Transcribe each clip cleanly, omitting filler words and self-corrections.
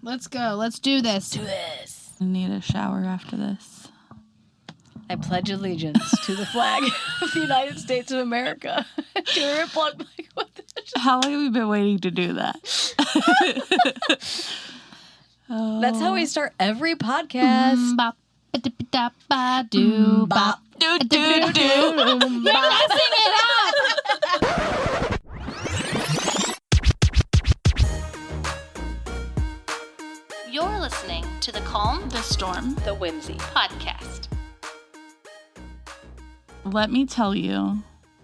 Let's go. Let's do this. Do this. I need a shower after this. I pledge allegiance to the flag of the United States of America. Do a report like what the How long have we been waiting to do that? That's how we start every podcast. Bop, ba-da-ba-da-ba-doo, bop. Do. You're messing it up. You're listening to the Calm, The Storm The Whimsy. podcast. Let me tell you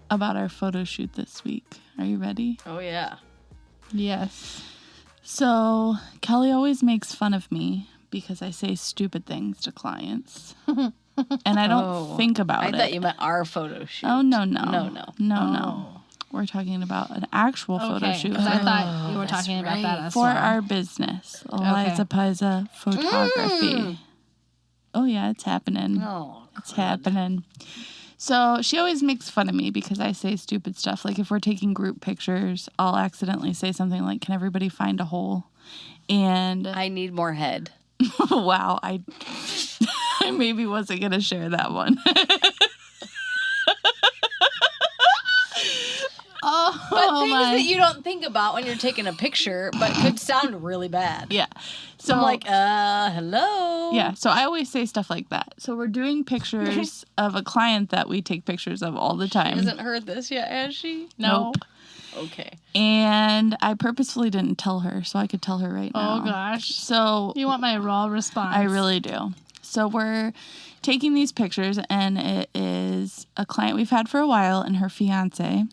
about our photo shoot this week. Are you ready? Oh, yeah. Yes. So, Kelly always makes fun of me because I say stupid things to clients. And I don't think about it. I thought you meant our photo shoot. Oh, no. No. We're talking about an actual photo shoot because I thought you were talking about that as for well. our business, Eliza Pisa Photography. Oh, yeah, it's happening. Oh, It's happening. So she always makes fun of me because I say stupid stuff. Like if we're taking group pictures, I'll accidentally say something like, "Can everybody find a hole?" And I need more head. wow, I maybe wasn't going to share that one. But things that you don't think about when you're taking a picture, but could sound really bad. Yeah. So I'm like, hello? Yeah, so I always say stuff like that. So we're doing pictures of a client that we take pictures of all the time. Hasn't heard this yet, has she? Nope. Okay. And I purposefully didn't tell her, so I could tell her right now. Oh, gosh. So You want my raw response. I really do. So we're taking these pictures, and it is a client we've had for a while and her fiance,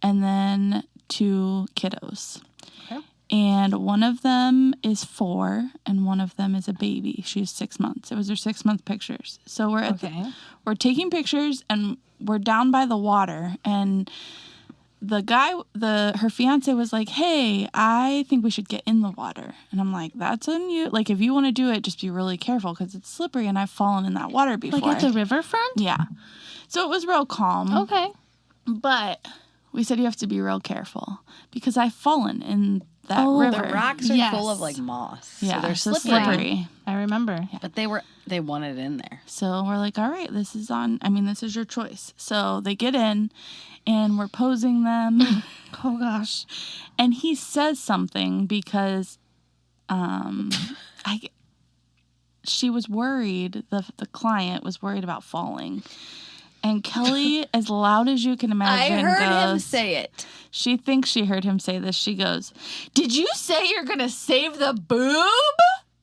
and then 2 kiddos. Okay. And one of them is 4, and one of them is a baby. She's 6 months. It was her 6-month pictures. So we're at we're taking pictures, and we're down by the water, and the guy, her fiance was like, "Hey, I think we should get in the water." And I'm like, "That's on you. Like, if you want to do it, just be really careful because it's slippery, and I've fallen in that water before." Like at the riverfront? Yeah. So it was real calm. Okay. But we said you have to be real careful because I've fallen in that river. The rocks are full of like moss. Yeah, So they're so slippery. slippery. I remember. But they wanted in there. So we're like, all right, this is your choice. So they get in and we're posing them. Oh, gosh. And he says something because she was worried, the client was worried about falling. And Kelly, as loud as you can imagine, I heard him goes, say it. She thinks she heard him say this. She goes, "Did you say you're going to save the boob?"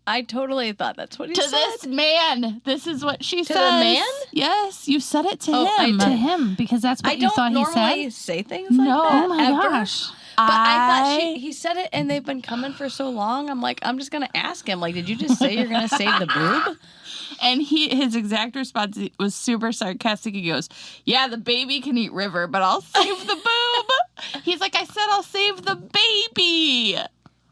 I totally thought that's what he To said. this man. This is what she says. To the man? Yes, you said it to Oh, him. To him, because that's what you thought he said? I don't normally say things like No. that. Oh, my ever. gosh. But I thought he said it, and they've been coming for so long. I'm like, I'm just going to ask him, like, did you just say you're going to save the boob? And his exact response was super sarcastic. He goes, "Yeah, the baby can eat river, but I'll save the boob." He's like, "I said I'll save the baby."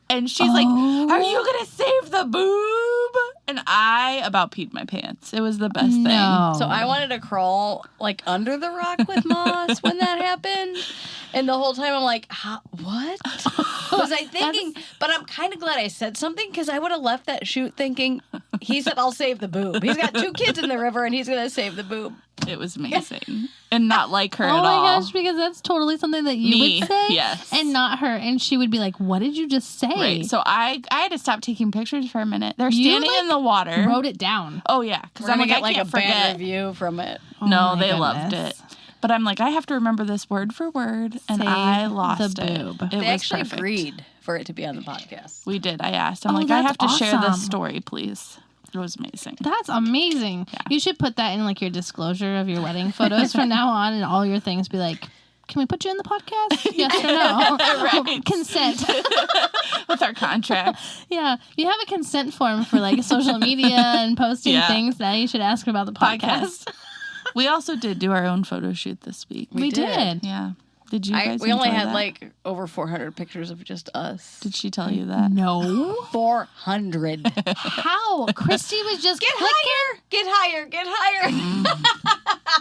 And she's like, "Are you going to save the boob?" And I about peed my pants. It was the best thing. So I wanted to crawl, like, under the rock with moss when that happened. And the whole time I'm like, what? Was I thinking? But I'm kind of glad I said something because I would have left that shoot thinking, he said, "I'll save the boob." He's got 2 kids in the river and he's going to save the boob. It was amazing. And not like her Oh at my all. gosh, because that's totally something that you Me, would say. yes. And not her. And she would be like, "What did you just say?" Right. So I had to stop taking pictures for a minute. They're You, standing like, in the water. Wrote it down. Oh, yeah. Because We're I'm going to like, get, I like, can't a bad forget. review from it. Oh No, my they loved goodness. it. But I'm like, I have to remember this word for word, and Save I lost the it. boob. It They was actually perfect. agreed for it to be on the podcast. We did. I asked. I'm Oh, like, I have that's to share awesome. this story, please. It was amazing. That's amazing. Yeah. You should put that in like your disclosure of your wedding photos from now on, and all your things be like, "Can we put you in the podcast? Yes or no?" Right. Consent. With our contract. Yeah. You have a consent form for like social media and posting Yeah. things. Now you should ask about the podcast. We also did do our own photo shoot this week. We did. Yeah. Did you guys We only enjoy had that? like over 400 pictures of just us. Did she tell you that? No. 400. How? Christy was just Get clicking. higher! Get higher! Get higher!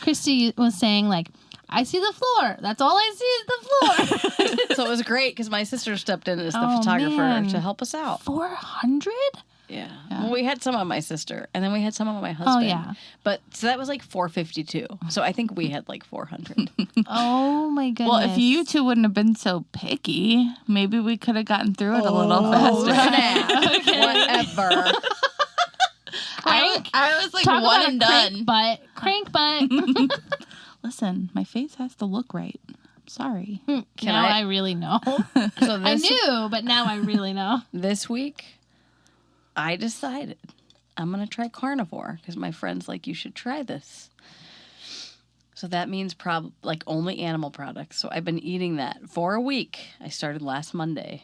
Christy was saying like, I see the floor. That's all I see is the floor. So it was great because my sister stepped in as the Oh, photographer man. to help us out. 400? Yeah. Well, we had some on my sister, and then we had some on my husband. Oh, yeah. But so that was like 452. So I think we had like 400. Oh, my goodness. Well, if you two wouldn't have been so picky, maybe we could have gotten through it a little faster. Whatever. I was like Talk one about and a done. Crank butt. Listen, my face has to look right. I'm sorry. Now I really know. So I knew, but now I really know. this week, I decided I'm going to try carnivore because my friend's like, you should try this. So that means like only animal products. So I've been eating that for a week. I started last Monday.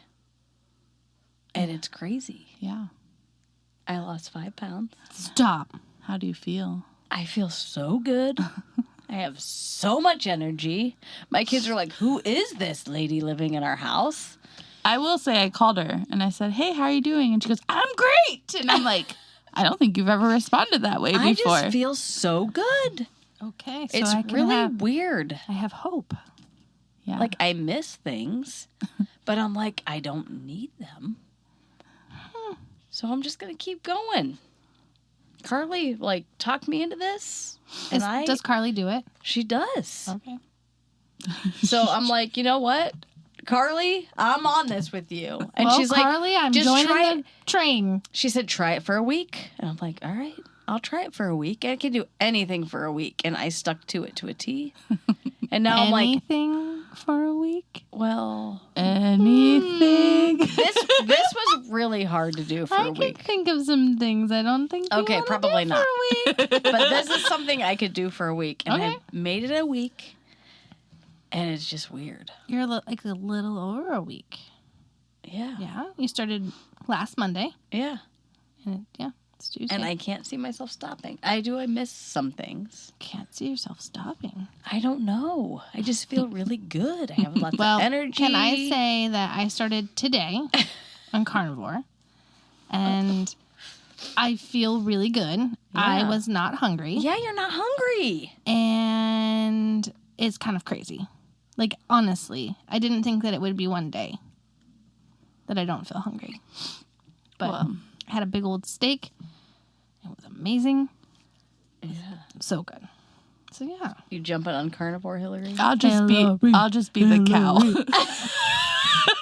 And it's crazy. Yeah. I lost 5 pounds. Stop. How do you feel? I feel so good. I have so much energy. My kids are like, who is this lady living in our house? I will say I called her and I said, hey, how are you doing? And she goes, I'm great. And I'm like, I don't think you've ever responded that way before. I just feel so good. Okay, so It's I can really have, weird. I have hope. Yeah. Like, I miss things, but I'm like, I don't need them. So I'm just going to keep going. Carly, like, talked me into this. And Does Carly do it? She does. Okay. So I'm like, you know what? Carly, I'm on this with you. And Well, she's like, Carly, I'm just joining try the it. train. She said, try it for a week. And I'm like, all right, I'll try it for a week. I can do anything for a week. And I stuck to it to a T. And now I'm like, Anything for a week? well, anything. this was really hard to do for I a can week. think of some things I don't think you Okay, wanna probably do not. for a week. But this is something I could do for a week. And Okay. I made it a week. And it's just weird. You're like a little over a week. Yeah. Yeah, you started last Monday. Yeah. And it's Tuesday. And I can't see myself stopping. I miss some things. can't see yourself stopping. I don't know. I just feel really good. I have lots Well, of energy. can I say that I started today on carnivore, and I feel really good. I was not hungry, Yeah, you're not hungry. and it's kind of crazy. Like, honestly, I didn't think that it would be one day that I don't feel hungry. But Well. I had a big old steak. It was amazing. Yeah. So good. So, yeah. You jumping on carnivore, Hillary? I'll just be the cow.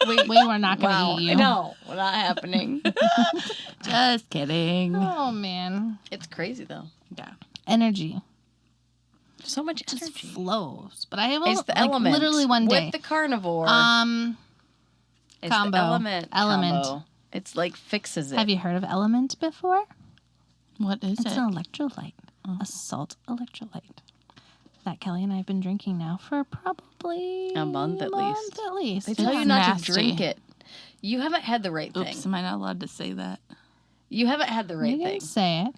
We were not going to Wow. eat you. No, not happening. Just kidding. Oh, man. It's crazy, though. Yeah. Energy So much just energy. flows. But I have It's the element. literally one day. With the carnivore. It's combo. The element. Element. Combo. It's like fixes it. Have you heard of Element before? What is It's it? an electrolyte, a salt electrolyte that Kelly and I have been drinking now for probably A month at least. They It's tell you not nasty. to drink it. You haven't had the right Oops, thing. am I not allowed to say that? You haven't had the right You thing. didn't say it.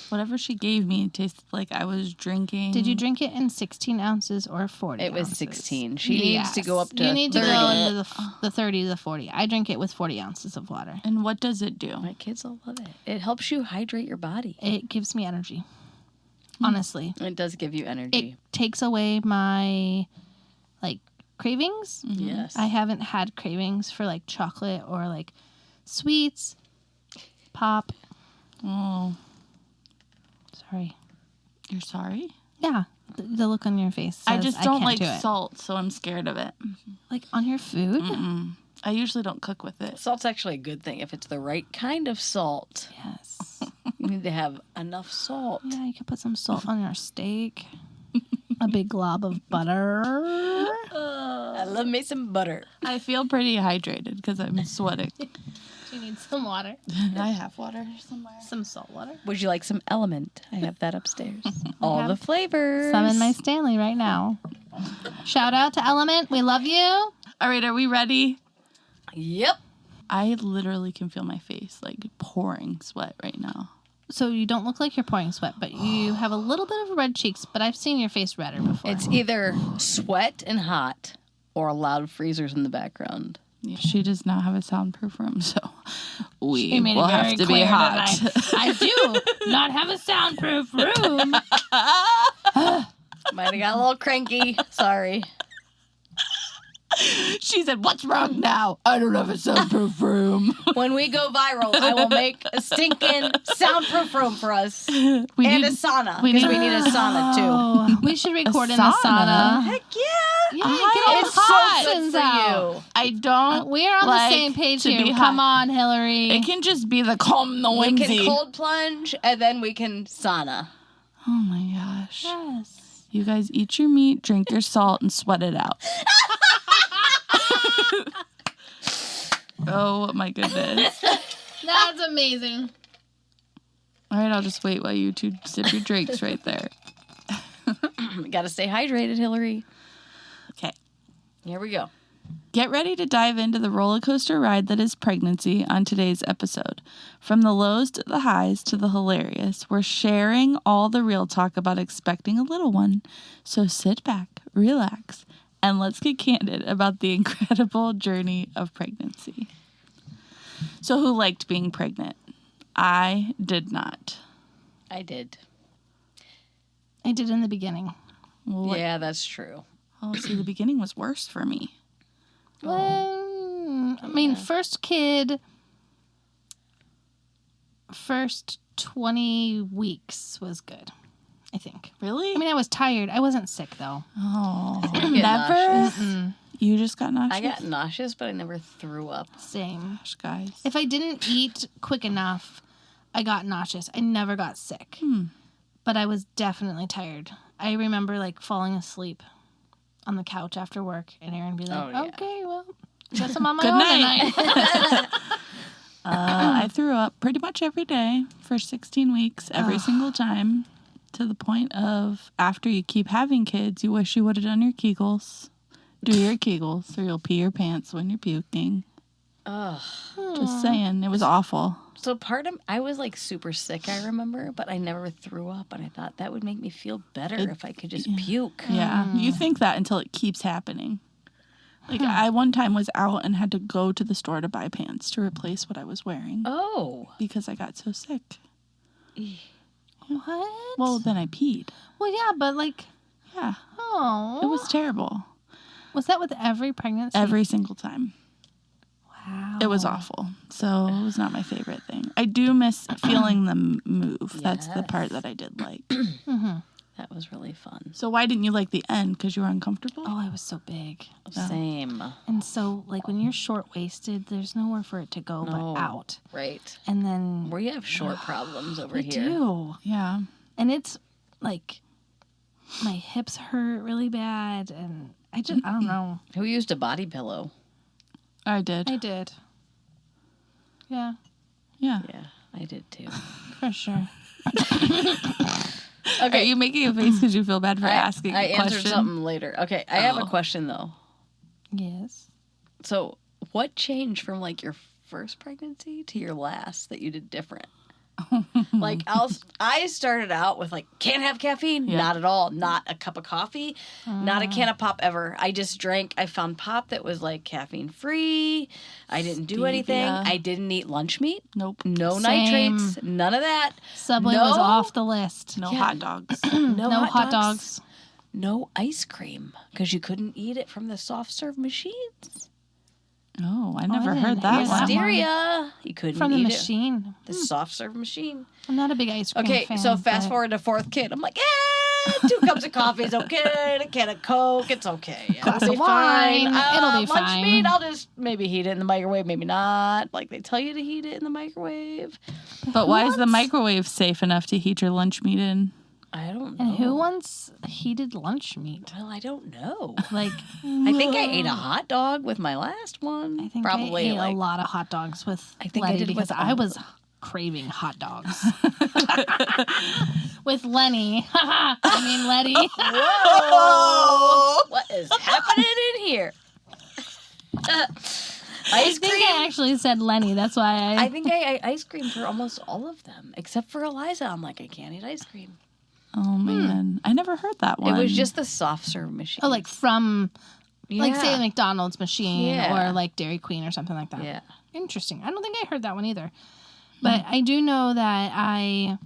Whatever she gave me tasted like I was drinking. Did you drink it in 16 ounces or 40 It was ounces? 16. She needs to go up to You need 30. to go into the 30 to the 40. I drink it with 40 ounces of water. And what does it do? My kids will love it. It helps you hydrate your body. It gives me energy. Honestly. It does give you It energy. takes away my, cravings. Yes. I haven't had cravings for, chocolate or, sweets, pop. Oh, Sorry. you're sorry? Yeah. The look on your face I says just don't can't like do it. salt, so I'm scared of it. On your food? I usually don't cook with it. Salt's actually a good thing if it's the right kind of salt. Yes. You need to have enough salt. Yeah, you could put some salt on your steak. A big glob of butter. I love me some butter. I feel pretty hydrated because I'm sweating. You need some water. I have water somewhere. Some salt water. Would you like some Element? I have that upstairs. All the flavors. Some in my Stanley right now. Shout out to Element. We love you. All right, are we ready? Yep. I literally can feel my face pouring sweat right now. So you don't look like you're pouring sweat, but you have a little bit of red cheeks, but I've seen your face redder before. It's either sweat and hot or loud freezers in the background. Yeah, she does not have a soundproof room, so we She made it will very have to be clear hot. that I do not have a soundproof room. Might have got a little cranky. Sorry. She said, "What's wrong now? I don't have a soundproof room." When we go viral, I will make a stinking soundproof room for us. And a sauna. Because we need a sauna, too. Oh, we should record in the sauna. Heck yeah. Yeah, get all It's the so toxins good for out. you. I don't. We are on like the same page to here. be Come hot. on, Hillary. It can just be the calm, the We whimsy. can cold plunge, and then we can sauna. Oh my gosh. Yes. You guys eat your meat, drink your salt, and sweat it out. Oh my goodness. That's amazing. All right, I'll just wait while you two sip your drinks right there. Gotta stay hydrated, Hillary. Okay. Here we go. Get ready to dive into the roller coaster ride that is pregnancy on today's episode. From the lows to the highs to the hilarious, we're sharing all the real talk about expecting a little one. So sit back, relax, and let's get candid about the incredible journey of pregnancy. So who liked being pregnant? I did not. I did. I did in the beginning. Well, Yeah, that's true. Oh, see, the beginning was worse for me. Well, I mean, first 20 weeks was good, I think. Really? I mean, I was tired. I wasn't sick, though. Oh, I get never? nauseous. You just got nauseous? I got nauseous, but I never threw up. Same. Gosh, guys. If I didn't eat quick enough, I got nauseous. I never got sick. But I was definitely tired. I remember, like, falling asleep on the couch after work, and Aaron be like, Oh, yeah. okay, well, guess I'm on my Good own night. tonight. I threw up pretty much every day for 16 weeks, every single time, to the point of after you keep having kids, you wish you would have done your Kegels. Do your Kegels, or you'll pee your pants when you're puking. Ugh. Just saying, it was awful. So I was like super sick, I remember, but I never threw up, and I thought that would make me feel better if I could just puke. Yeah, you think that until it keeps happening. Like, I one time was out and had to go to the store to buy pants to replace what I was wearing Oh. because I got so sick. What? Well, then I peed. Well, yeah, but, like, Yeah, oh. it was terrible. Was that with every pregnancy? Every single time. Wow. It was awful. So it was not my favorite thing. I do miss feeling them move. That's the part that I did like. That was really fun. So why didn't you like the end? Because you were uncomfortable? Oh, I was so big. Same. And so, like, when you're short-waisted, there's nowhere for it to go No. but out. Right. And then... We have short problems over we here. do. Yeah. And it's, like, my hips hurt really bad, and I don't know. Who used a body pillow? I did. I did. Yeah, Yeah. Yeah, I did too. for sure. Are you making a face because you feel bad for asking I a question? answered something later. Okay, I have a question though. Yes. So, what changed from like your first pregnancy to your last that you did different? Like I started out with like can't have caffeine, not at all, not a cup of coffee, not a can of pop ever. I just drank. I found pop that was like caffeine free. I didn't do anything. Stevia. I didn't eat lunch meat. Nope. No Same. nitrates. None of that. Subway No. was off the list. No Yeah. hot dogs. No, No hot dogs. No ice cream because you couldn't eat it from the soft serve machines. Oh, I never didn't heard that hear that one. Listeria. You couldn't From the eat machine. it. The soft serve machine. I'm not a big ice cream Okay, fan. so fast but- forward to fourth kid. I'm like, 2 cups of coffee is okay. A can of Coke, it's okay. Glass It'll of be fine. wine, it'll be lunch fine. meat, I'll just maybe heat it in the microwave, maybe not. Like they tell you to heat it in the microwave. But why is the microwave safe enough to heat your lunch meat in? I don't know. And who wants heated lunch meat? Well, I don't know. Like, I think I ate a hot dog with my last one. I think Probably I ate like a lot of hot dogs with I think I Letty did because with I all was craving hot dogs. With Lenny. I mean, Letty. Whoa! What is happening in here? I Ice think cream. I actually said Lenny. That's why I think I ate ice cream for almost all of them, except for Eliza. I'm like, I can't eat ice cream. Oh, man. I never heard that one. It was just the soft serve machine. Oh, like from, like, say, a Yeah. McDonald's machine Yeah. or, like, Dairy Queen or something like that. Yeah. Interesting. I don't think I heard that one either. But I do know that I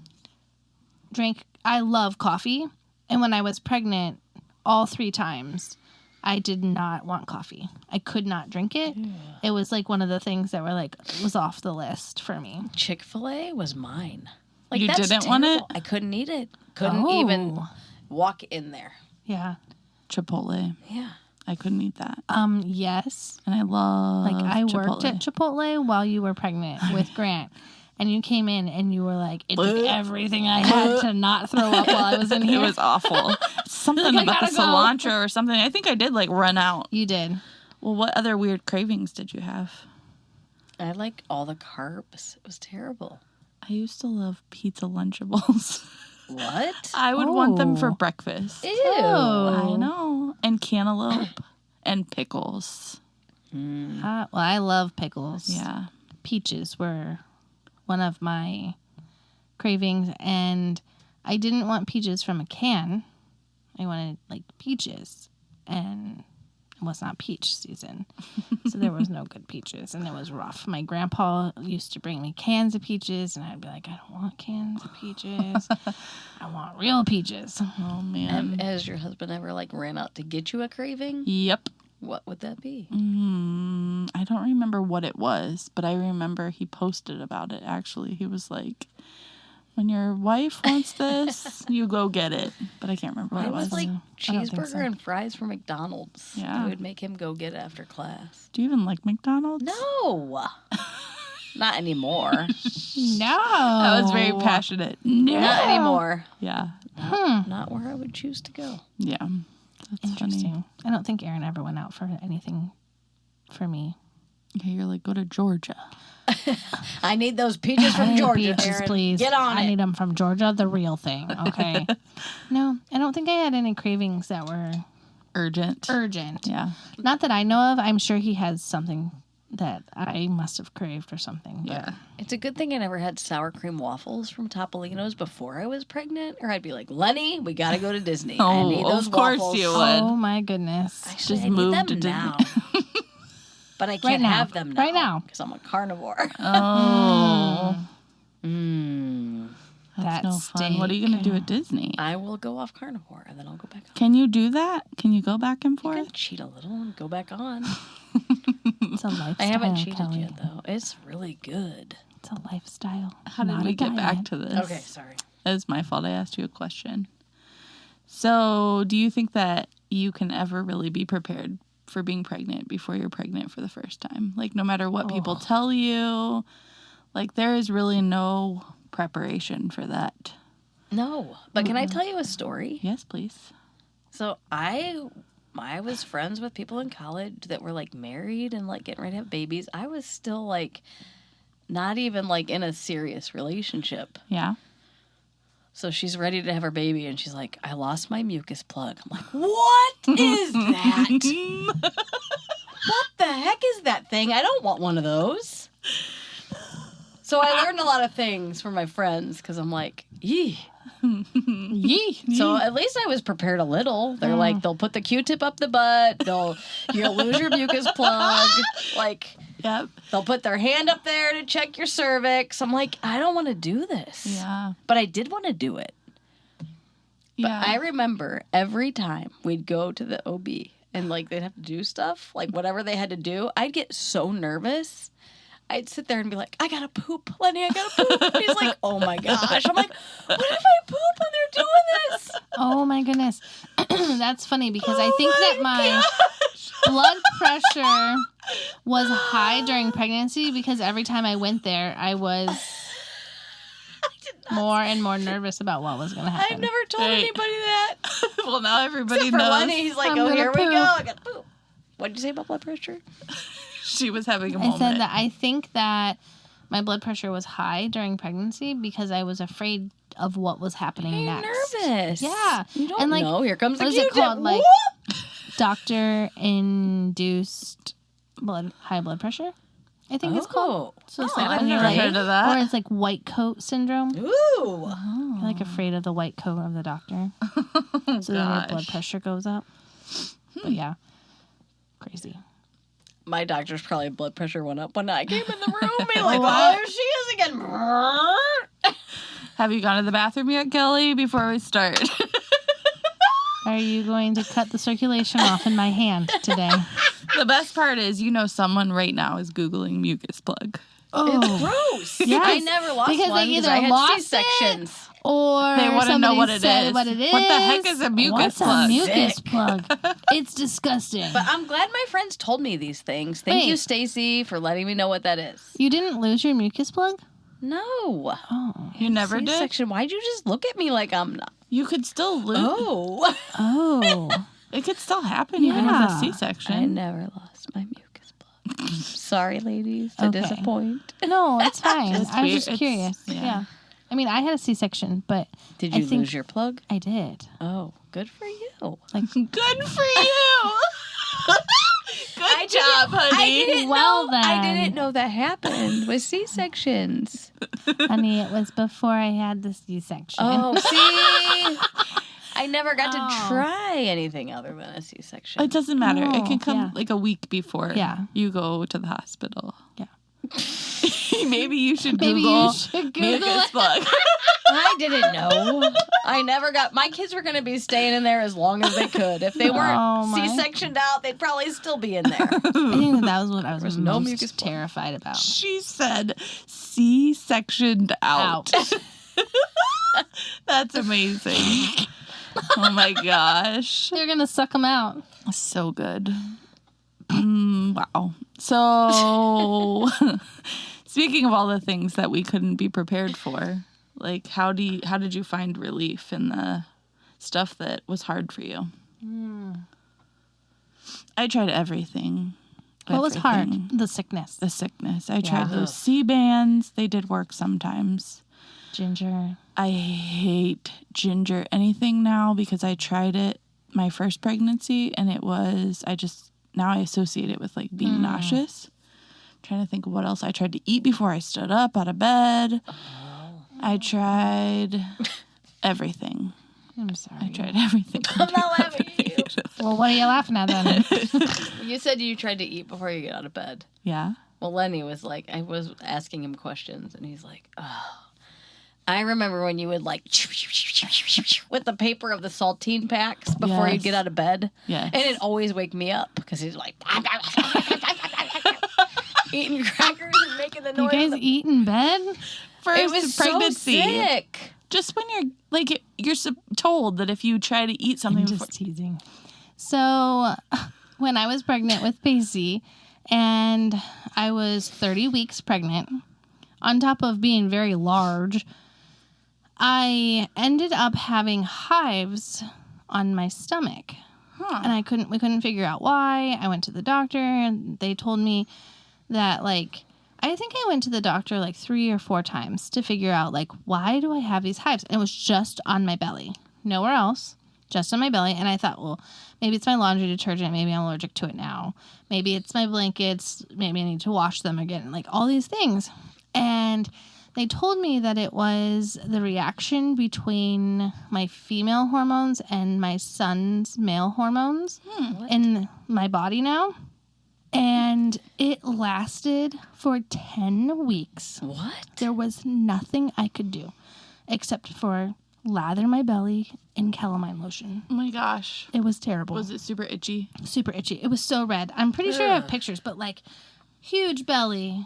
love coffee, And when I was pregnant, all 3 times, I did not want coffee. I could not drink it. Yeah. It was like one of the things that were like, was off the list for me. Chick-fil-A was mine. Like, you that's didn't terrible. want it? I couldn't eat it. Couldn't even walk in there. Yeah. Chipotle. Yeah. I couldn't eat that. Yes. And I love Like, I Chipotle. worked at Chipotle while you were pregnant with Grant. And you came in and you were like, it took everything I had to not throw up while I was in here. It was awful. Something Like, about the cilantro or something. I think I did like run out. You did. Well, what other weird cravings did you have? I like all the carbs. It was terrible. I used to love pizza Lunchables. What? I would want them for breakfast. Ew. I know. And cantaloupe and pickles. Well, I love pickles. Yeah. Peaches were one of my cravings, and I didn't want peaches from a can. I wanted like peaches, and it was not peach season, so there was no good peaches, and it was rough. My grandpa used to bring me cans of peaches, and I'd be like, I don't want cans of peaches. I want real peaches. Oh man. Has your husband ever like ran out to get you a craving? Yep. What would that be? I don't remember what it was, but I remember he posted about it, actually. He was like, when your wife wants this, you go get it. But I can't remember what it was. Like I don't think cheeseburger so. and fries from McDonald's. Yeah. I would make him go get it after class. Do you even like McDonald's? No. Not anymore. No. I was very passionate. No. Not anymore. Yeah. Not where I would choose to go. Yeah. That's Interesting. funny. I don't think Aaron ever went out for anything for me. Okay, you're like, go to Georgia. I need those peaches from Georgia, Peaches, Aaron. please. Get on I it. need them from Georgia, the real thing. Okay. No, I don't think I had any cravings that were Urgent. Yeah. Not that I know of. I'm sure he has something that I must have craved or something. But. Yeah. It's a good thing I never had sour cream waffles from Topolino's before I was pregnant, or I'd be like, Lenny, we gotta go to Disney. I need those of course waffles. you would. Oh my goodness. Actually, Just I need move them to Disney. now. But I can't now. have them now. Right now. Because I'm a carnivore. Oh. That That's no fun. What are you going to do at Disney? I will go off carnivore, and then I'll go back on. Can you do that? Can you go back and I forth? can cheat a little and go back on. It's a lifestyle. I haven't cheated Kelly. yet, though. It's really good. It's a lifestyle. How did not we a get back diet. to this? Okay, sorry. It was my fault. I asked you a question. So, do you think that you can ever really be prepared for being pregnant before you're pregnant for the first time? Like, no matter what people tell you, like, there is really no preparation for that. No, but can I tell you a story? Yes, please. So I was friends with people in college that were like married and like getting ready to have babies. I was still like not even like in a serious relationship. Yeah. So she's ready to have her baby and she's like, I lost my mucus plug. I'm like, what is that? What the heck is that thing? I don't want one of those. So I learned a lot of things from my friends because I'm like, yee. Yee. So at least I was prepared a little. They're like, they'll put the Q-tip up the butt. You'll lose your mucus plug. Like, Yep. they'll put their hand up there to check your cervix. I'm like, I don't want to do this. Yeah. But I did want to do it. Yeah. But I remember every time we'd go to the OB and like they'd have to do stuff, like whatever they had to do, I'd get so nervous. I'd sit there and be like, I gotta poop, Lenny, I gotta poop. And he's like, oh my gosh. I'm like, what if I poop when they're doing this? Oh my goodness. That's funny because I think that my blood pressure was high during pregnancy because every time I went there, I was more and more nervous about what was going to happen. I've never told anybody that. Well, now everybody Except for knows. Lenny, he's like, I'm oh, gonna here we poop. go. I gotta poop. What did you say about blood pressure? She was having a I moment. said that I think that my blood pressure was high during pregnancy because I was afraid of what was happening You're next. nervous. Yeah. You don't And, like, know. Here comes the what is it Q-tip. called? Like, Whoop! doctor-induced high blood pressure, I think it's called. So it's like I've when you're never like, heard of that. or it's like white coat syndrome. Ooh. You're like afraid of the white coat of the doctor. So then your blood pressure goes up. But yeah, crazy. My doctor's probably blood pressure went up when I came in the room. He's like, oh, there she is again. Have you gone to the bathroom yet, Kelly, before we start? Are you going to cut the circulation off in my hand today? The best part is, someone right now is Googling mucus plug. It's gross. Yes. I never lost Because one they either I had lost C-sections. Or They want to know what it is. What it is. What the heck is a mucus plug? What's a mucus plug? It's disgusting. But I'm glad my friends told me these things. Thank you, Stacy, for letting me know what that is. You didn't lose your mucus plug? No. Oh. You never did? C-section. Why'd you just look at me like I'm not? You could still lose. Oh. Oh. It could still happen even with a C-section. I never lost my mucus plug. Sorry, ladies, to disappoint. No, it's fine. It's I was weird. just curious. Yeah. Yeah. I mean, I had a C-section, but Did I you think lose your plug? I did. Oh, good for you. Like, Good for you. Good job, honey. then. I didn't know that happened with C-sections. Honey, it was before I had the C-section. Oh, see? I never got to try anything other than a C-section. It doesn't matter. It Oh, can come yeah. like a week before you go to the hospital. Yeah. Maybe you should Maybe Google, you should Google mucus it. plug. I didn't know. I never got. My kids were going to be staying in there as long as they could. If they weren't my. C-sectioned out, they'd probably still be in there. I think that was what I was no most mucus plug. terrified about. She said C-sectioned out. That's amazing. Oh my gosh. They're going to suck them out. So good. Wow. So, speaking of all the things that we couldn't be prepared for, like how did you find relief in the stuff that was hard for you? I tried everything. What was hard? The sickness. The sickness. I tried those C-bands. They did work sometimes. Ginger. I hate ginger anything now because I tried it my first pregnancy and it was, now I associate it with like being nauseous. I'm trying to think of what else. I tried to eat before I stood up out of bed. I tried everything. I'm sorry. I tried everything. I'm not laughing at you. Well, what are you laughing at then? You said you tried to eat before you get out of bed. Yeah. Well, Lenny was like, I was asking him questions, and he's like, oh. I remember when you would like with the paper of the saltine packs before you'd get out of bed. Yes. And it'd always wake me up because he's like eating crackers and making the You noise. guys eat in bed? First It was pregnancy. so sick. Just when you're like, you're told that if you try to eat something I'm just teasing. So, when I was pregnant with Pacey, and I was 30 weeks pregnant, on top of being very large, I ended up having hives on my stomach. And we couldn't figure out why. I went to the doctor and they told me that I think I went to the doctor 3 or 4 times to figure out why do I have these hives? And it was just on my belly. Nowhere else. Just on my belly. And I thought, well, maybe it's my laundry detergent. Maybe I'm allergic to it now. Maybe it's my blankets. Maybe I need to wash them again. All these things. And they told me that it was the reaction between my female hormones and my son's male hormones in my body now. And it lasted for 10 weeks. What? There was nothing I could do except for lather my belly in calamine lotion. Oh my gosh. It was terrible. Was it super itchy? Super itchy. It was so red. I'm pretty sure I have pictures, but huge belly,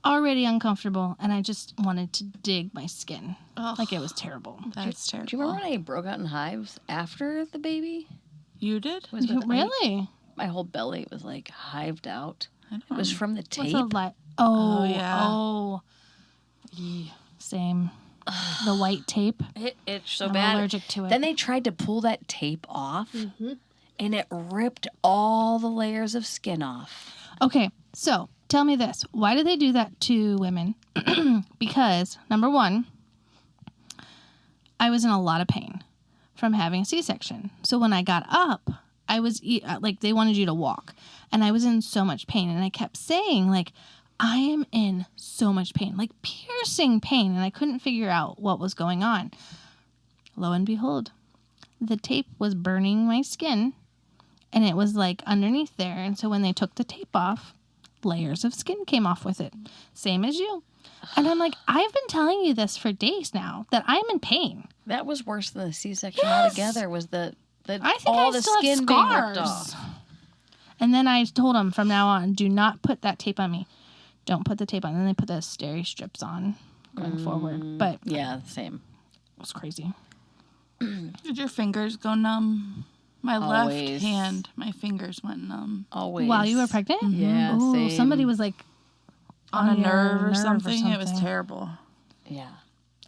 already uncomfortable, and I just wanted to dig my skin. It was terrible. That's terrible. Do you remember when I broke out in hives after the baby? You did? Really? My whole belly was hived out. I It was from the tape. Oh, yeah. Oh. Same. The white tape. It itched so I'm bad. allergic to it. Then they tried to pull that tape off, and it ripped all the layers of skin off. Okay, so tell me this. Why do they do that to women? Because, number one, I was in a lot of pain from having a C-section. So when I got up, I was they wanted you to walk, and I was in so much pain, and I kept saying I am in so much pain, piercing pain, and I couldn't figure out what was going on. Lo and behold, the tape was burning my skin, and it was underneath there, and so when they took the tape off, layers of skin came off with it, same as you. And I'm I've been telling you this for days now, that I'm in pain. That was worse than the C-section altogether, was the I think all I the still skin have being scars. ripped off. And then I told them from now on, do not put that tape on me. Don't put the tape on. And then they put the steri strips on going forward. But Yeah, same. it was crazy. Did your fingers go numb? My Always. left hand, my fingers went numb. Always. While you were pregnant? Yeah, Ooh, same. somebody was like On a your nerve or something. It was something. terrible. Yeah.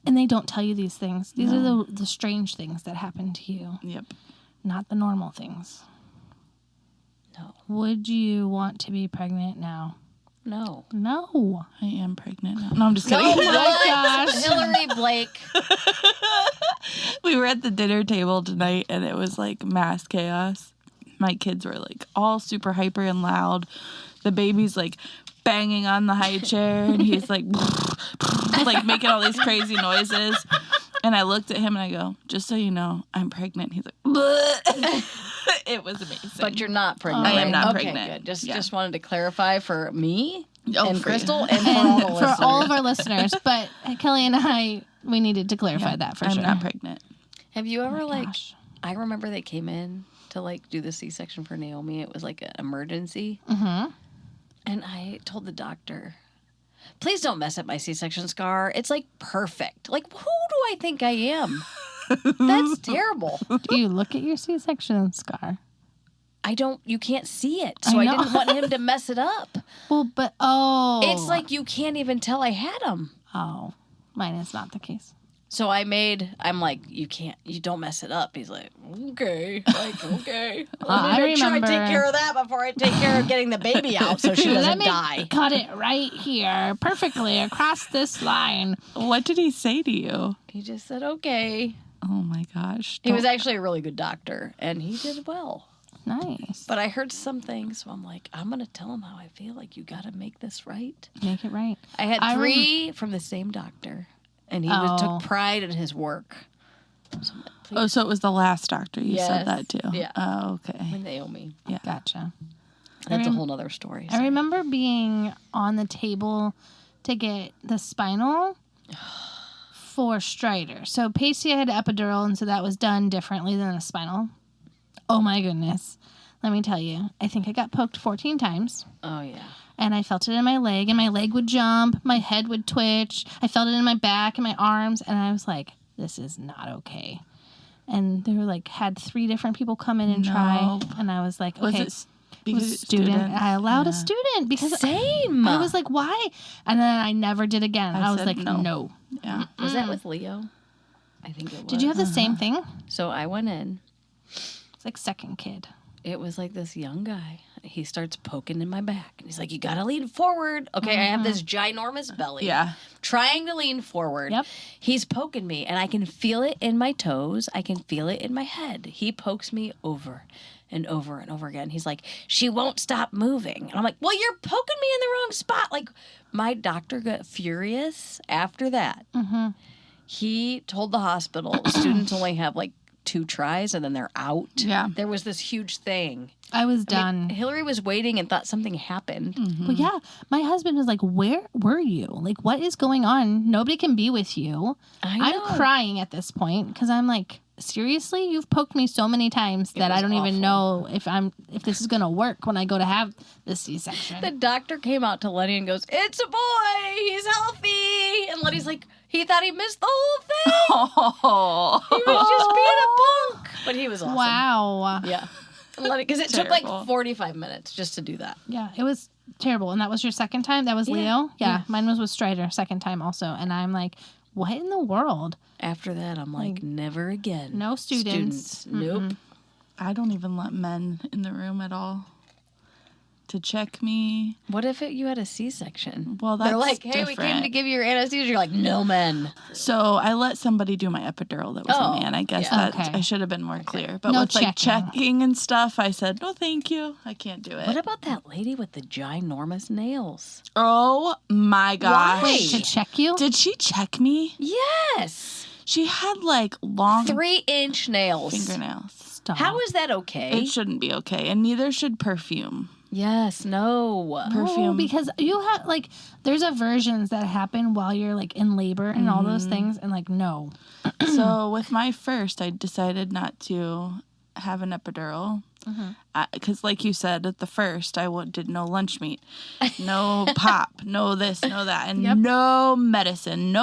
And they don't tell you these things. These are the strange things that happen to you, Yep. not the normal things. No. Would you want to be pregnant now? No. No. I am pregnant now. No, I'm just kidding. Oh my gosh. Hillary Blake. We were at the dinner table tonight and it was like mass chaos. My kids were like all super hyper and loud. The baby's like banging on the high chair and he's like like making all these crazy noises. And I looked at him and I go, just so you know, I'm pregnant. He's like, bleh. It was amazing. But you're not pregnant. I am right? not okay, pregnant. Good. Yeah. Just wanted to clarify for me Oh, and for you. Crystal and for all the For listeners. all of our listeners. But Kelly and I, we needed to clarify that for I'm sure. not pregnant. Have you ever Gosh. I remember they came in to like do the C-section for Naomi. It was like an emergency. Mm-hmm. And I told the doctor, please don't mess up my C-section scar. It's like perfect. Like, who do I think I am? That's terrible. Do you look at your C-section scar? You can't see it. So I I know. didn't want him to mess it up. Well, but, It's like you can't even tell I had him. Oh, mine is not the case. So I'm like, you don't mess it up. He's like, okay. Like, okay. Let me I make sure I remember- take care of that before I take care of getting the baby out so she Let doesn't me die. cut it right here, perfectly across this line. What did he say to you? He just said, okay. Oh my gosh. He was actually a really good doctor, and he did well. Nice. But I heard some things, so I'm like, I'm going to tell him how I feel. Like, you got to make this right. Make it right. I had I 3 from the same doctor, and he took pride in his work. So I'm like, Oh, so it was the last doctor you said Yes. that to. Yeah. Oh, okay. when Naomi. Gotcha. That's a whole nother story. I remember being on the table to get the spinal for Strider. So Pacey had epidural, and so that was done differently than the spinal. Oh my goodness. Let me tell you, I think I got poked 14 times. Oh, yeah. And I felt it in my leg, and my leg would jump, my head would twitch. I felt it in my back and my arms, and I was like, this is not okay. And they were like, had 3 different people come in and try, and I was like, okay. Was it It because was it's student. I allowed a student because Same. I was like, why? And then I never did again. I was said like, no. no. Yeah. Was that with Leo? I think it was. Did you have the same thing? So I went in. It's like second kid. It was like this young guy. He starts poking in my back. And he's like, you got to lean forward. Okay, I have this ginormous belly. Yeah. Trying to lean forward. Yep. He's poking me, and I can feel it in my toes. I can feel it in my head. He pokes me over and over and over again. He's like, she won't stop moving. And I'm like, well, you're poking me in the wrong spot. Like, my doctor got furious after that. Mm-hmm. He told the hospital students only have like 2 tries and then they're out. Yeah. There was this huge thing. I was done. Hillary was waiting and thought something happened. Well, yeah. My husband was like, where were you? Like, what is going on? Nobody can be with you. I I'm know. crying at this point because I'm like, seriously? You've poked me so many times that I was don't even awful. know if this is going to work when I go to have the C-section. The doctor came out to Lenny and goes, it's a boy. He's healthy. And Lenny's like, he thought he missed the whole thing. Oh. He was just being a punk. But he was awesome. Wow. Yeah. Because it took like Terrible. 45 minutes just to do that. Yeah, it was terrible. And that was your second time? That was Leo? Yeah, mine was with Strider, second time also. And I'm like, what in the world? After that, I'm like, never again. No students. Nope. I don't even let men in the room at all to check me. What if you had a C-section? Well, that's They're like, hey, we came different. to give you your anesthesia. You're like, no, men. So I let somebody do my epidural that was Oh, a man. I guess yeah. that Okay. I should have been more clear. But No with like checking. checking and stuff, I said, no, thank you. I can't do it. What about that lady with the ginormous nails? Oh my gosh. Wait, to check you? Did she check me? Yes. She had like long 3-inch nails. fingernails. Stop. How is that okay? It shouldn't be okay. And neither should perfume. Yes, no. Perfume. No, because you have like there's aversions that happen while you're like in labor and all those things, and like no. So with my first, I decided not to have an epidural. Because like you said, at the first, I did no lunch meat, no pop, no this, no that, and no medicine.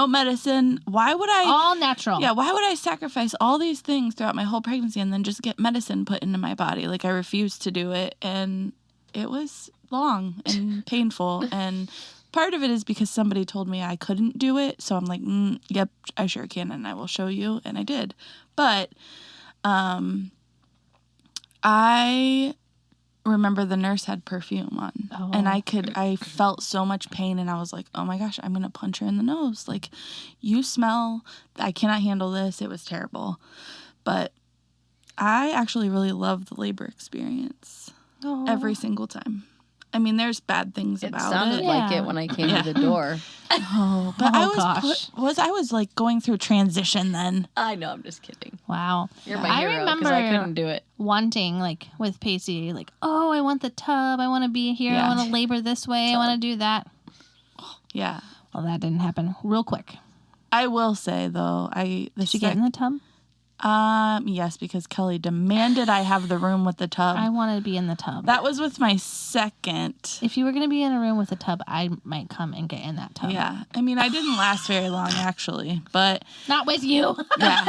Why would I? All natural. Yeah, why would I sacrifice all these things throughout my whole pregnancy and then just get medicine put into my body? Like, I refused to do it, and it was long and painful, and part of it is because somebody told me I couldn't do it, so I'm like, yep, I sure can, and I will show you, and I did. But I remember the nurse had perfume on, and I felt so much pain, and I was like, oh my gosh, I'm going to punch her in the nose. Like, you smell, I cannot handle this. It was terrible. But I actually really loved the labor experience every single time. I mean, there's bad things about it. It sounded like it when I came to the door. But I was like going through transition then. I know, I'm just kidding. Wow. You're my hero, because I couldn't do it. Wanting, like, with Pacey, like, oh, I want the tub. I want to be here. I want to labor this way. I want to do that. Yeah. Well, that didn't happen real quick. I will say, though, Did you get in the tub? Yes, because Kelly demanded I have the room with the tub. I wanted to be in the tub. That was with my second. If you were going to be in a room with a tub, I might come and get in that tub. Yeah. I mean, I didn't last very long, actually, but... Not with you. Yeah.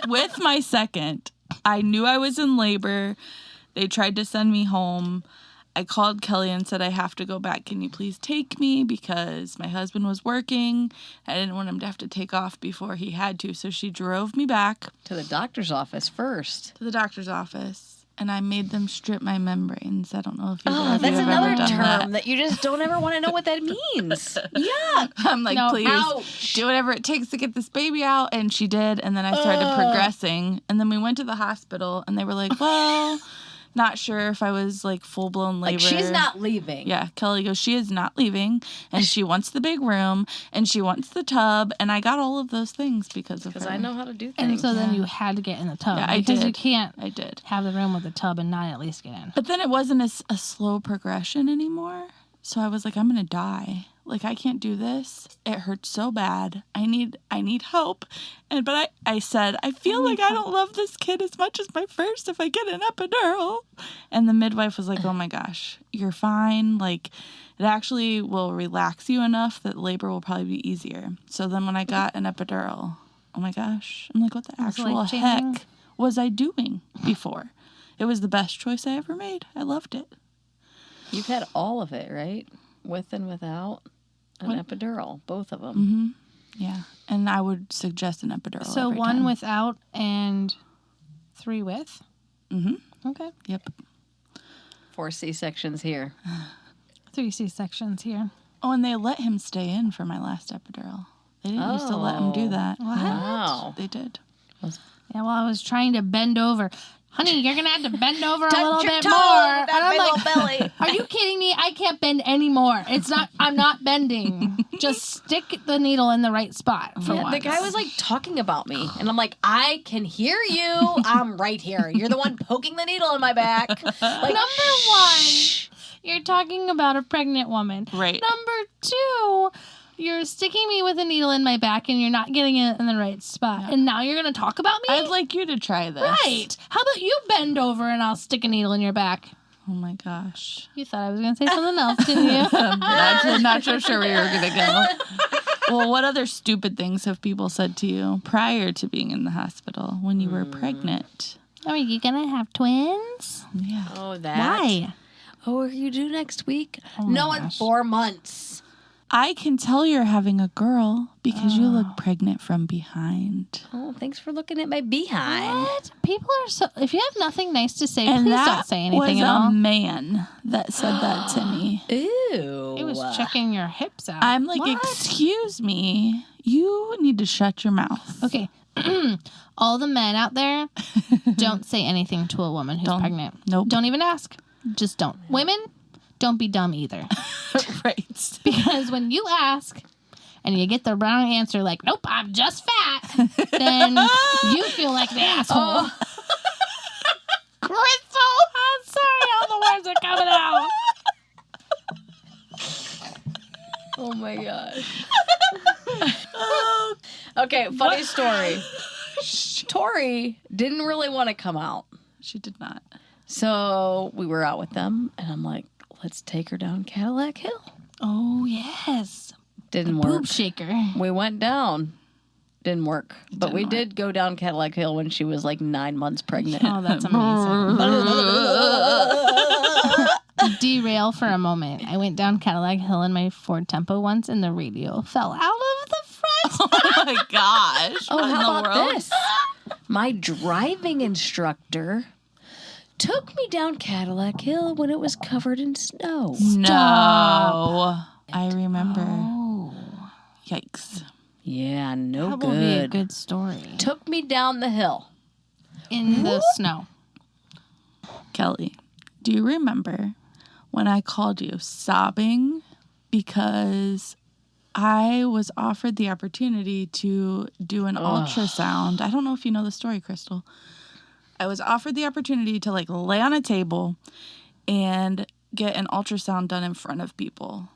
With my second, I knew I was in labor. They tried to send me home. I called Kelly and said, I have to go back. Can you please take me? Because my husband was working. I didn't want him to have to take off before he had to. So she drove me back. To the doctor's office first. To the doctor's office. And I made them strip my membranes. I don't know if you've that's ever another done term that you just don't ever want to know what that means. Yeah. I'm like, No, please ouch. do whatever it takes to get this baby out. And she did. And then I started progressing. And then we went to the hospital and they were like, well... Not sure if I was like full-blown labor. Like, she's not leaving. Yeah, Kelly goes, she is not leaving, and she wants the big room, and she wants the tub, and I got all of those things because of her. Because I know how to do things. And so then you had to get in the tub. Yeah, I because did. you can't I did. have the room with the tub and not at least get in. But then it wasn't a slow progression anymore, so I was like, I'm going to die. Like, I can't do this. It hurts so bad. I need help. But I said, I feel like I don't love this kid as much as my first if I get an epidural. And the midwife was like, oh my gosh, you're fine. Like, it actually will relax you enough that labor will probably be easier. So then when I got an epidural, oh my gosh, I'm like, what the actual heck was I doing before? It was the best choice I ever made. I loved it. You've had all of it, right? With and without an epidural, both of them. Mm-hmm. Yeah, and I would suggest an epidural. So every one time. without and 3 with? Mm-hmm. Okay. Yep. 4 C-sections here. 3 C-sections here. Oh, and they let him stay in for my last epidural. They didn't used to let him do that. What? Wow. They did. Yeah, well, I was trying to bend over. Honey, you're going to have to bend over a little your bit toe more. with that And I'm big like, old belly. are you kidding me? I can't bend anymore. I'm not bending. Just stick the needle in the right spot for Yeah, once. the guy was like talking about me, and I'm like, I can hear you. I'm right here. You're the one poking the needle in my back. Like, Number 1, you're talking about a pregnant woman. Right. Number 2, you're sticking me with a needle in my back and you're not getting it in the right spot. Yeah. And now you're going to talk about me? I'd like you to try this. Right. How about you bend over and I'll stick a needle in your back? Oh my gosh. You thought I was going to say something else, didn't you? not so sure where you were going to go. Well, what other stupid things have people said to you prior to being in the hospital when you were pregnant? Are you going to have twins? Yeah. oh, that. Why? Oh, are you due next week? Oh no, my in gosh. 4 months. I can tell you're having a girl because you look pregnant from behind. Oh, thanks for looking at my behind. What? People are so... If you have nothing nice to say, And please that don't say anything was at all. a man that said that to me. Ew. It was checking your hips out. I'm like, What? excuse me, you need to shut your mouth. Okay. All the men out there, don't say anything to a woman who's pregnant. Nope. Don't even ask. Just don't. Women, don't be dumb either. Right. Because when you ask and you get the wrong answer, like, nope, I'm just fat, then you feel like the asshole. Crystal! I'm sorry, all the words are coming out. Oh my gosh. Okay, funny story. Tori didn't really want to come out. she did not. So we were out with them, and I'm like, let's take her down Cadillac Hill. Oh, yes. Didn't Boob work. shaker. We went down. Didn't work. But we did go down Cadillac Hill when she was like 9 months pregnant. Oh, that's amazing. Derail for a moment. I went down Cadillac Hill in my Ford Tempo once, and the radio fell out of the front. Oh my gosh. Oh, how about this? My driving instructor took me down Cadillac Hill when it was covered in snow. No. I remember. Oh. Yikes. Yeah, no That good. will be a good story. Took me down the hill. In the snow. Kelly, do you remember when I called you sobbing because I was offered the opportunity to do an ultrasound? I don't know if you know the story, Crystal. I was offered the opportunity to like lay on a table and get an ultrasound done in front of people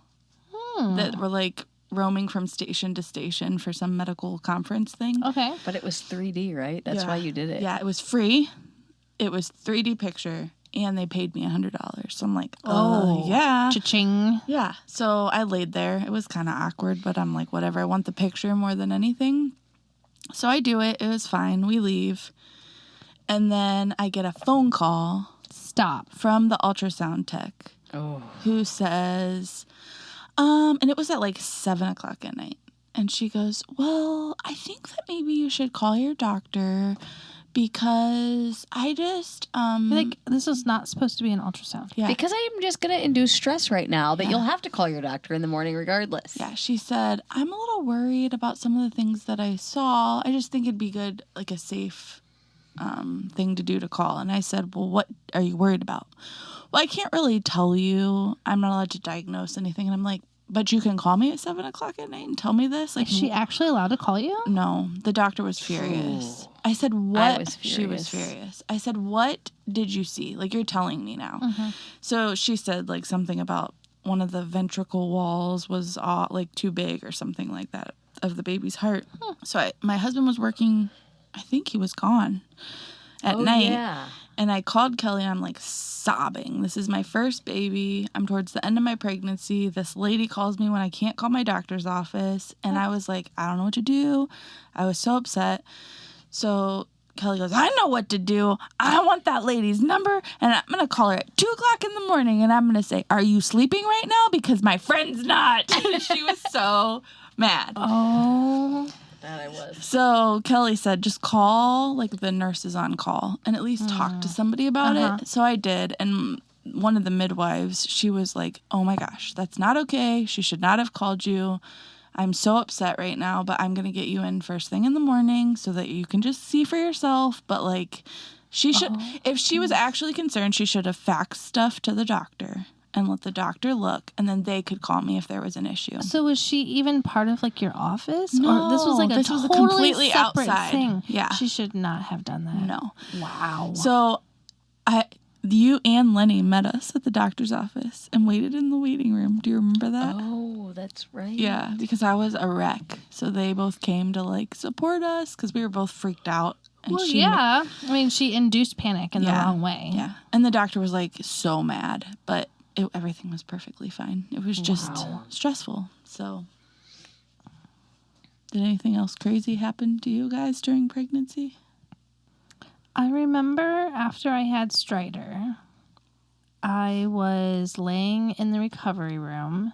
that were like roaming from station to station for some medical conference thing. Okay. But it was 3D, right? That's why you did it. Yeah, it was free. It was 3D picture, and they paid me $100. So I'm like, oh, yeah. Cha-ching. Yeah. So I laid there. It was kind of awkward, but I'm like, whatever. I want the picture more than anything. So I do it. It was fine. We leave. And then I get a phone call. Stop. From the ultrasound tech. Who says, and it was at like 7:00 at night. And she goes, well, I think that maybe you should call your doctor because I just, Like, this is not supposed to be an ultrasound. yeah. Because I'm just going to induce stress right now that you'll have to call your doctor in the morning regardless. Yeah, she said, I'm a little worried about some of the things that I saw. I just think it'd be good, like a safe thing to do to call. And I said, well, what are you worried about? Well, I can't really tell you. I'm not allowed to diagnose anything. And I'm like, but you can call me at 7:00 at night and tell me this? Like, Is she actually allowed to call you? No, the doctor was furious. I said, what? I was She was furious. I said, what did you see? Like, you're telling me now. So she said, like, something about one of the ventricle walls was, like, too big or something like that of the baby's heart. So my husband was working, I think he was gone at night. Yeah. And I called Kelly and I'm like sobbing. This is my first baby. I'm towards the end of my pregnancy. This lady calls me when I can't call my doctor's office. And I was like, I don't know what to do. I was so upset. So Kelly goes, I know what to do. I want that lady's number and I'm going to call her at 2:00 in the morning. And I'm going to say, are you sleeping right now? Because my friend's not. She was so mad. Oh. That I was. So Kelly said, just call like the nurses on call and at least talk to somebody about it. So I did. And one of the midwives, she was like, oh my gosh, that's not okay. She should not have called you. I'm so upset right now, but I'm going to get you in first thing in the morning so that you can just see for yourself. But like she should, if she was actually concerned, she should have faxed stuff to the doctor and let the doctor look, and then they could call me if there was an issue. So was she even part of like your office? No, or this was like a this was totally completely separate outside. thing. Yeah. She should not have done that. No. Wow. So you and Lenny met us at the doctor's office and waited in the waiting room. Do you remember that? Oh, that's right. Yeah, because I was a wreck. So they both came to like support us because we were both freaked out. And well, yeah. I mean, she induced panic in the wrong way. Yeah. And the doctor was like so mad, but everything was perfectly fine. It was just stressful. So did anything else crazy happen to you guys during pregnancy? I remember after I had Strider, I was laying in the recovery room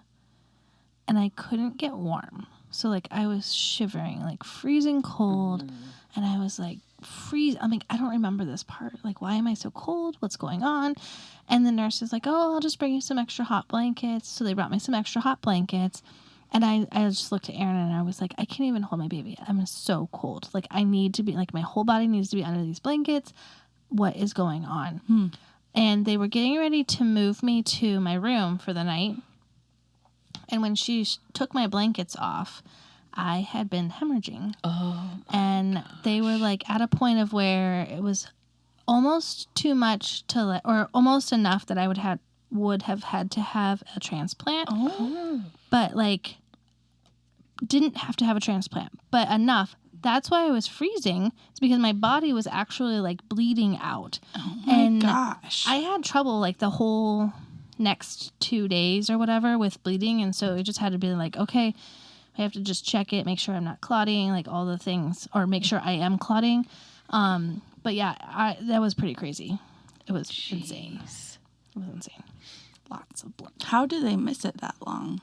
and I couldn't get warm. So like I was shivering, like freezing cold, and I was like I'm like, I don't remember this part. Like, why am I so cold? What's going on? And the nurse is like, oh, I'll just bring you some extra hot blankets. So they brought me some extra hot blankets. And I just looked at Aaron and I was like, I can't even hold my baby. I'm so cold. Like, I need to be, like, my whole body needs to be under these blankets. What is going on? And they were getting ready to move me to my room for the night. And when she took my blankets off, I had been hemorrhaging. And they were like at a point of where it was almost too much to or almost enough that I would have had to have a transplant. But like didn't have to have a transplant, but enough that's why I was freezing. It's because my body was actually like bleeding out. Oh my gosh. I had trouble like the whole next 2 days or whatever with bleeding. And so it just had to be like, okay, I have to just check it, make sure I'm not clotting, like all the things, or make sure I am clotting. But yeah, that was pretty crazy. It was insane. It was insane. Lots of blood. How do they miss it that long?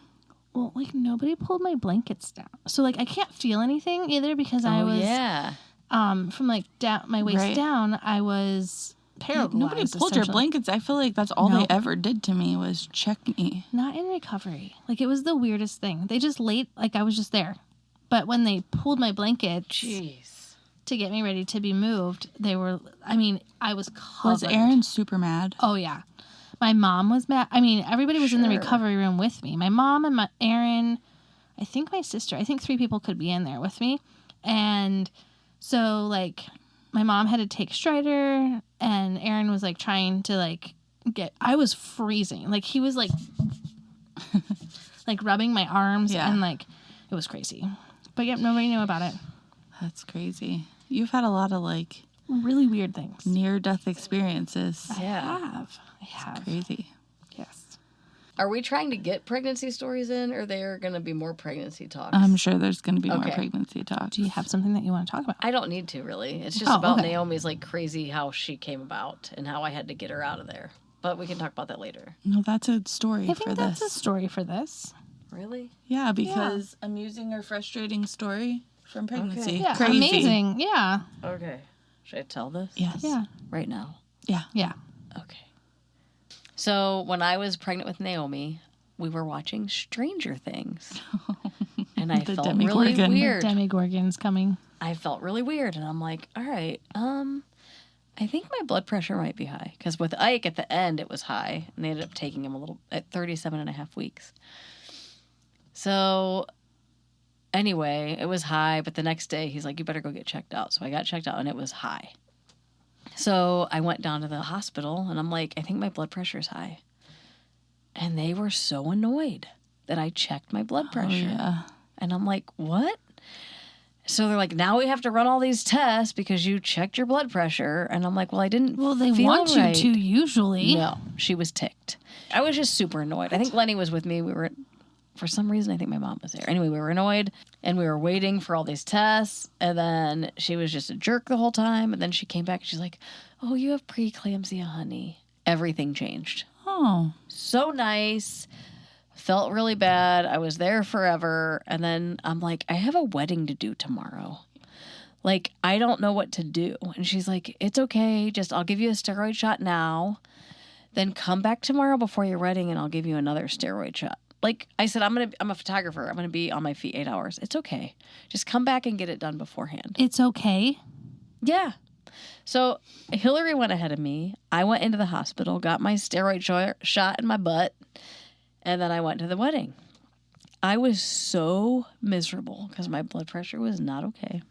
Well, like nobody pulled my blankets down, so like I can't feel anything either because I was from like down my waist down. I was paralyzed. Nobody pulled your blankets. I feel like that's all they ever did to me was check me. Not in recovery. Like it was the weirdest thing. They just laid like I was just there, but when they pulled my blankets, to get me ready to be moved, they were. I mean, I was covered. Was Aaron super mad? Oh yeah. My mom was mad. I mean, everybody was in the recovery room with me. My mom and Aaron, I think my sister. I think 3 people could be in there with me. And so, like, my mom had to take Strider, and Aaron was, like, trying to, like, I was freezing. Like, he was, like, like, rubbing my arms, and, like, it was crazy. But, yep, nobody knew about it. That's crazy. You've had a lot of, like... really weird things. Near-death experiences. I have. It's crazy. Yes. Are we trying to get pregnancy stories in, or there are going to be more pregnancy talks? I'm sure there's going to be more pregnancy talks. Do you have something that you want to talk about? I don't need to, really. It's just about Naomi's, like, crazy how she came about and how I had to get her out of there. But we can talk about that later. No, that's a story for this. I think that's a story for this. Really? Yeah, because amusing or frustrating story from pregnancy. Okay. Yeah, crazy. Amazing. Yeah. Okay. Should I tell this? Yes. Yeah. Right now? Yeah. Yeah. Okay. So when I was pregnant with Naomi, we were watching Stranger Things. And I felt really weird. The Demogorgon's coming. I felt really weird. And I'm like, all right, I think my blood pressure might be high. Because with Ike at the end, it was high. And they ended up taking him at 37 and a half weeks. So anyway, it was high. But the next day, he's like, you better go get checked out. So I got checked out and it was high. So I went down to the hospital and I'm like, I think my blood pressure is high. And they were so annoyed that I checked my blood pressure. Oh, yeah. And I'm like, what? So they're like, now we have to run all these tests because you checked your blood pressure. And I'm like, well, I didn't. Well, they feel want right. you to usually. No, she was ticked. I was just super annoyed. I think Lenny was with me. We were, for some reason, I think my mom was there. Anyway, we were annoyed and we were waiting for all these tests. And then she was just a jerk the whole time. And then she came back and she's like, oh, you have preeclampsia, honey. Everything changed. Oh. So nice. Felt really bad. I was there forever. And then I'm like, I have a wedding to do tomorrow. Like, I don't know what to do. And she's like, it's okay. Just, I'll give you a steroid shot now. Then come back tomorrow before your wedding and I'll give you another steroid shot. Like I said, I'm a photographer. I'm going to be on my feet 8 hours. It's okay. Just come back and get it done beforehand. It's okay? Yeah. So Hillary went ahead of me. I went into the hospital, got my steroid shot in my butt, and then I went to the wedding. I was so miserable because my blood pressure was not okay.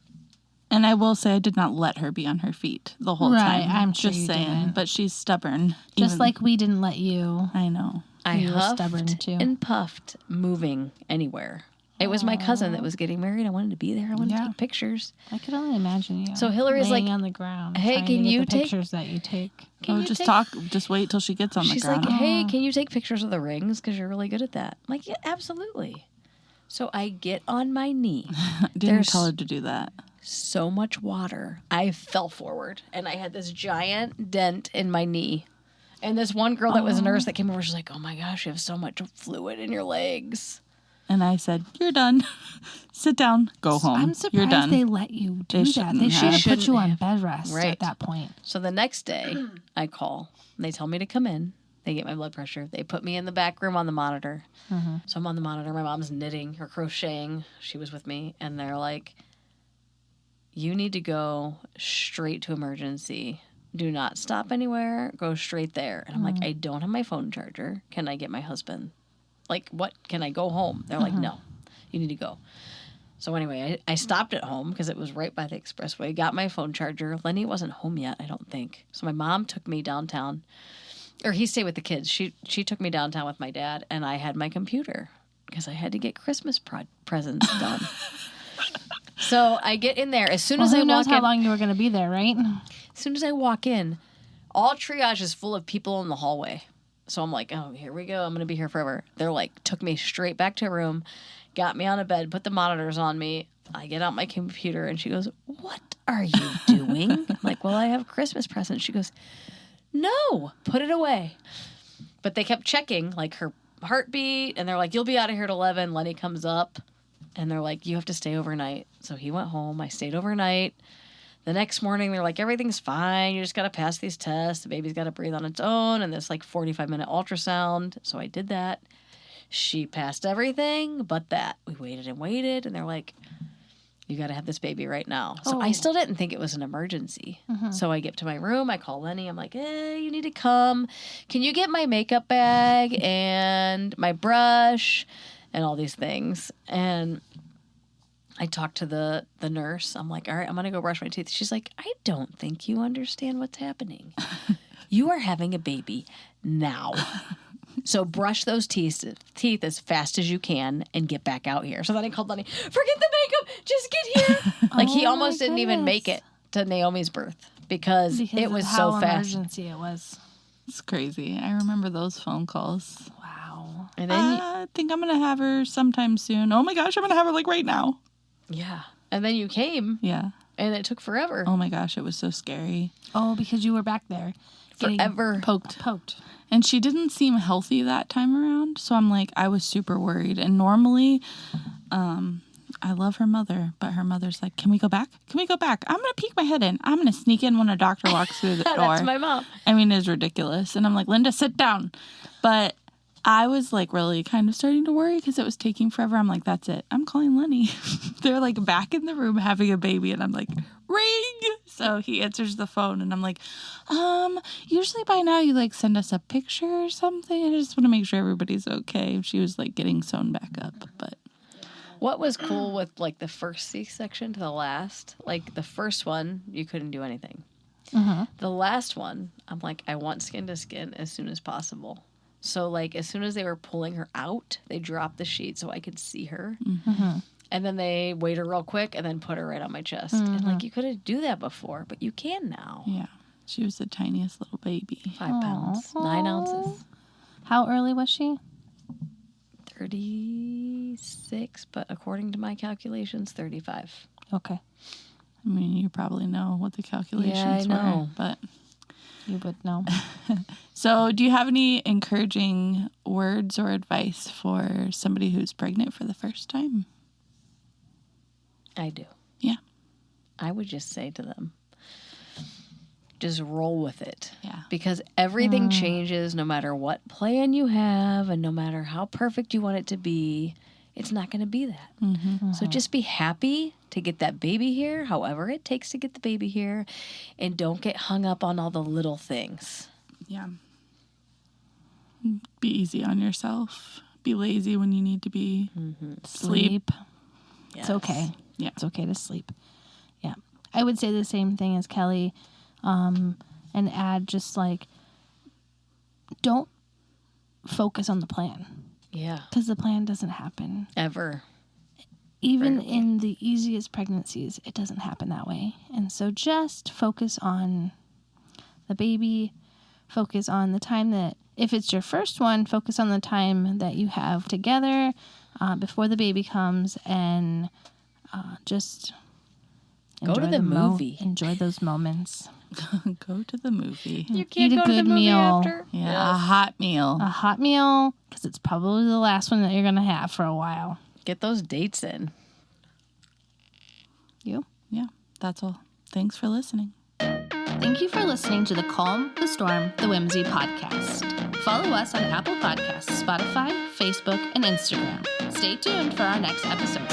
And I will say I did not let her be on her feet the whole time. I'm sure just you saying. didn't. But she's stubborn. Just like we didn't let you. I know. I You were huffed stubborn, too. and puffed moving anywhere. It was my cousin that was getting married. I wanted to be there. I wanted to take pictures. I could only imagine you. So Hillary's laying like, on the ground. hey, trying can to get you the take pictures that you take? Just wait till she gets on She's the ground. like, hey, can you take pictures of the rings? Because you're really good at that. I'm like, yeah, absolutely. So I get on my knee. Didn't tell her to do that. So much water. I fell forward and I had this giant dent in my knee. And this one girl that was a nurse that came over, she's like, oh my gosh, you have so much fluid in your legs. And I said, you're done. Sit down. Go home. I'm surprised you're done. they let you do that. They should have put you on bed rest at that point. So the next day, I call. And they tell me to come in. They get my blood pressure. They put me in the back room on the monitor. Mm-hmm. So I'm on the monitor. My mom's knitting or crocheting. She was with me. And they're like, you need to go straight to emergency. Do not stop anywhere. Go straight there. And I'm like, I don't have my phone charger. Can I get my husband? Like, what? Can I go home? They're like, no, you need to go. So anyway, I stopped at home because it was right by the expressway. Got my phone charger. Lenny wasn't home yet, I don't think. So my mom took me downtown. Or he stayed with the kids. She took me downtown with my dad, and I had my computer because I had to get Christmas presents done. So I get in there. As soon Well, as I who knows walk how in, long you were going to be there, right? as soon as I walk in, all triage is full of people in the hallway. So I'm like, oh, here we go. I'm going to be here forever. They're like, took me straight back to a room, got me on a bed, put the monitors on me. I get out my computer and she goes, what are you doing? I'm like, well, I have a Christmas present. She goes, no, put it away. But they kept checking like her heartbeat and they're like, you'll be out of here at 11. Lenny comes up and they're like, you have to stay overnight. So he went home. I stayed overnight. The next morning, they're like, everything's fine. You just got to pass these tests. The baby's got to breathe on its own. And this like 45-minute ultrasound. So I did that. She passed everything but that. We waited and waited. And they're like, you got to have this baby right now. So I still didn't think it was an emergency. So I get to my room. I call Lenny. I'm like, you need to come. Can you get my makeup bag and my brush and all these things? And I talked to the nurse. I'm like, all right, I'm going to go brush my teeth. She's like, I don't think you understand what's happening. You are having a baby now. So brush those teeth as fast as you can and get back out here. So then I called Lenny, forget the makeup, just get here. Like he almost didn't even make it to Naomi's birth because it was so fast. Emergency it was. It's crazy. I remember those phone calls. Wow. And then, I think I'm going to have her sometime soon. Oh my gosh, I'm going to have her like right now. yeah. And then you came Yeah. and it took forever. Oh my gosh, it was so scary. Oh, because you were back there. getting Forever. Poked. And she didn't seem healthy that time around. So I'm like, I was super worried. And normally, I love her mother, but her mother's like, can we go back? Can we go back? I'm going to peek my head in. I'm going to sneak in when a doctor walks through the door. That's my mom. I mean, it's ridiculous. And I'm like, Linda, sit down. But I was like really kind of starting to worry because it was taking forever. I'm like, that's it. I'm calling Lenny. They're like back in the room having a baby. And I'm like, ring. So he answers the phone and I'm like, usually by now you like send us a picture or something. I just want to make sure everybody's okay. She was like getting sewn back up. But what was cool with like the first C-section to the last, like the first one, you couldn't do anything. Mm-hmm. The last one, I'm like, I want skin to skin as soon as possible. So, like, as soon as they were pulling her out, they dropped the sheet so I could see her. Mm-hmm. And then they weighed her real quick and then put her right on my chest. Mm-hmm. And, like, you couldn't do that before, but you can now. yeah, she was the tiniest little baby. 5 pounds, 9 ounces, How early was she? 36, but according to my calculations, 35. Okay. I mean, you probably know what the calculations know. were. But You would know. so, do you have any encouraging words or advice for somebody who's pregnant for the first time? I do. Yeah. I would just say to them, just roll with it. Yeah. Because everything changes no matter what plan you have and no matter how perfect you want it to be. It's not going to be that. Mm-hmm. So just be happy to get that baby here, however it takes to get the baby here, and don't get hung up on all the little things. Yeah. Be easy on yourself. Be lazy when you need to be. Mm-hmm. Sleep. It's okay. Yeah. It's okay to sleep. Yeah. I would say the same thing as Kelly, and add just like, don't focus on the plan. Yeah. Because the plan doesn't happen. Ever. Even Rarely. in the easiest pregnancies, it doesn't happen that way. And so just focus on the baby. Focus on the time that, if it's your first one, focus on the time that you have together before the baby comes, and just Go to the movie. Enjoy those moments. Go to the movie. You can't Eat a go to the good movie meal. after. Yeah, a hot meal. A hot meal, because it's probably the last one that you're going to have for a while. Get those dates in. You? Yeah, that's all. Thanks for listening. Thank you for listening to the Calm, the Storm, the Whimsy podcast. Follow us on Apple Podcasts, Spotify, Facebook, and Instagram. Stay tuned for our next episode.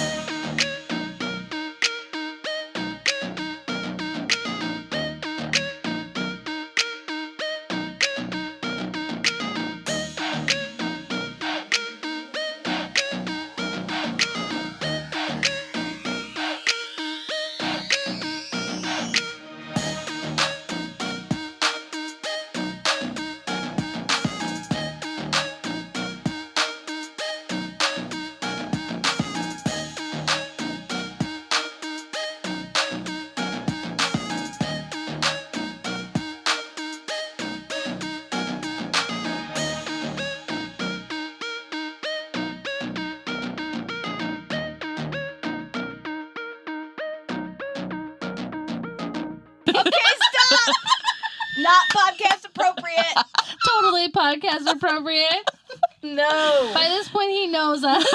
Okay, stop. Not podcast appropriate. Totally podcast appropriate. No. By this point, he knows us.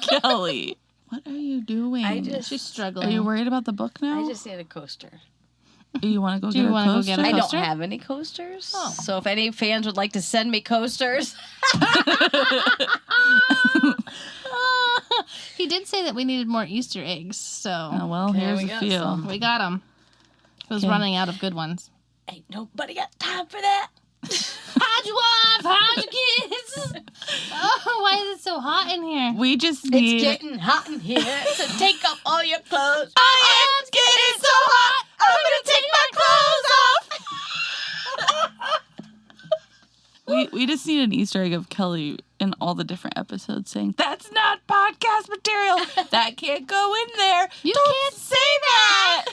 Kelly, what are you doing? She's struggling. Are you worried about the book now? I just need a coaster. You want to go Do get you a wanna go coaster? get a I don't coaster? have any coasters. Oh. So if any fans would like to send me coasters. He did say that we needed more Easter eggs, so Oh, well, here's we a got few. some. we got them. It was Okay. running out of good ones. Ain't nobody got time for that. How'd your wife? How'd your kids? Oh, why is it so hot in here? We just need... It's getting hot in here, so take off all your clothes. I am getting so hot, I'm gonna take my clothes off. We just need an Easter egg of Kelly in all the different episodes saying, that's not podcast material. That can't go in there. You Don't can't say that.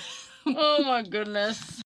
Oh my goodness.